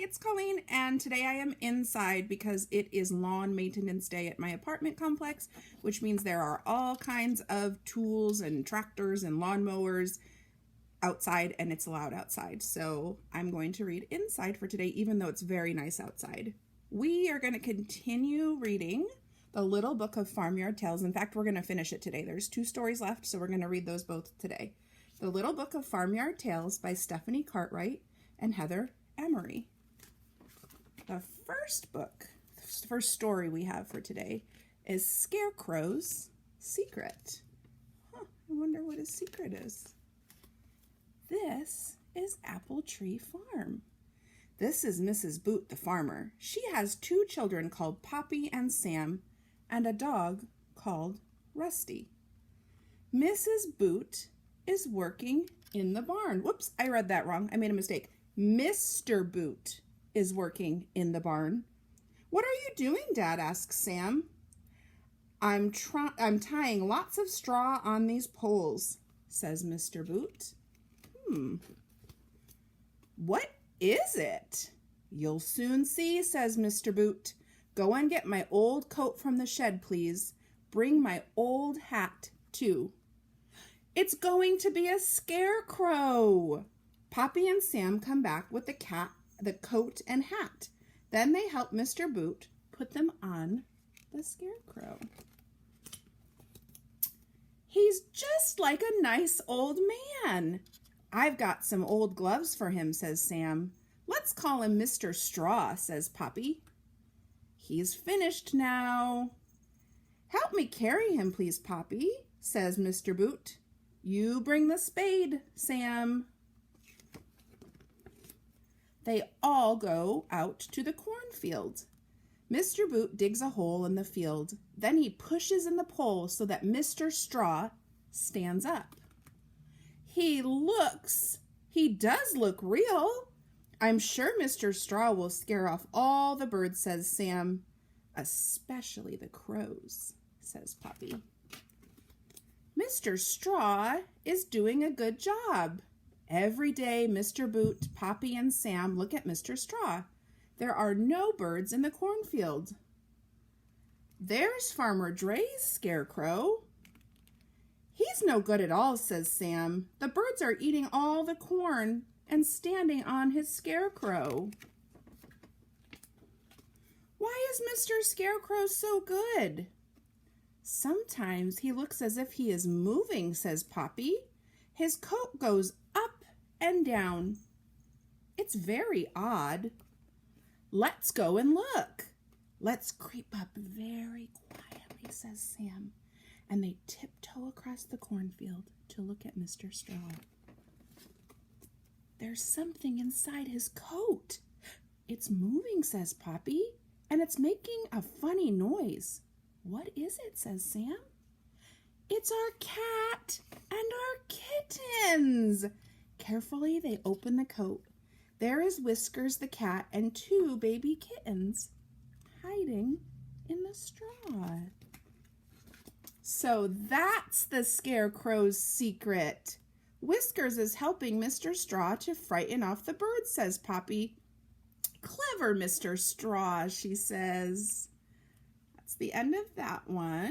it's Colleen, and today I am inside because it is lawn maintenance day at my apartment complex, which means there are all kinds of tools and tractors and lawnmowers outside, and it's loud outside. So I'm going to read inside for today, even though it's very nice outside. We are going to continue reading the Little Book of Farmyard Tales. In fact, we're going to finish it today. There's 2 stories left, so we're going to read those both today. The Little Book of Farmyard Tales by Stephen Cartwright and Heather Amery. The first story we have for today is Scarecrow's Secret. I wonder what his secret is. This is Apple Tree Farm. This is Mrs. Boot the farmer. She has 2 children called Poppy and Sam and a dog called Rusty. Mrs. Boot is working in the barn. Whoops, I read that wrong. I made a mistake. Mr. Boot is working in the barn. What are you doing, Dad? Asks Sam. I'm tying lots of straw on these poles, says Mr. Boot. What is it? You'll soon see, says Mr. Boot. Go and get my old coat from the shed, please. Bring my old hat, too. It's going to be a scarecrow. Poppy and Sam come back with the coat and hat. Then they help Mr. Boot put them on the scarecrow. He's just like a nice old man. I've got some old gloves for him, says Sam. Let's call him Mr. Straw, says Poppy. He's finished now. Help me carry him, please, Poppy, says Mr. Boot. You bring the spade, Sam. They all go out to the cornfield. Mr. Boot digs a hole in the field. Then he pushes in the pole so that Mr. Straw stands up. He does look real. I'm sure Mr. Straw will scare off all the birds, says Sam. Especially the crows, says Poppy. Mr. Straw is doing a good job. Every day, Mr. Boot, Poppy, and Sam look at Mr. Straw. There are no birds in the cornfield. There's Farmer Dre's Scarecrow. He's no good at all, says Sam. The birds are eating all the corn and standing on his scarecrow. Why is Mr. Scarecrow so good? Sometimes he looks as if he is moving, says Poppy. His coat goes up and down. It's very odd. Let's go and look. Let's creep up very quietly, says Sam. And they tiptoe across the cornfield to look at Mr. Straw. There's something inside his coat. It's moving, says Poppy, and it's making a funny noise. What is it, says Sam. It's our cat and our kittens. Carefully, they open the coat. There is Whiskers the cat and 2 baby kittens hiding in the straw. So that's the Scarecrow's secret. Whiskers is helping Mr. Straw to frighten off the birds, says Poppy. Clever Mr. Straw, she says. That's the end of that one.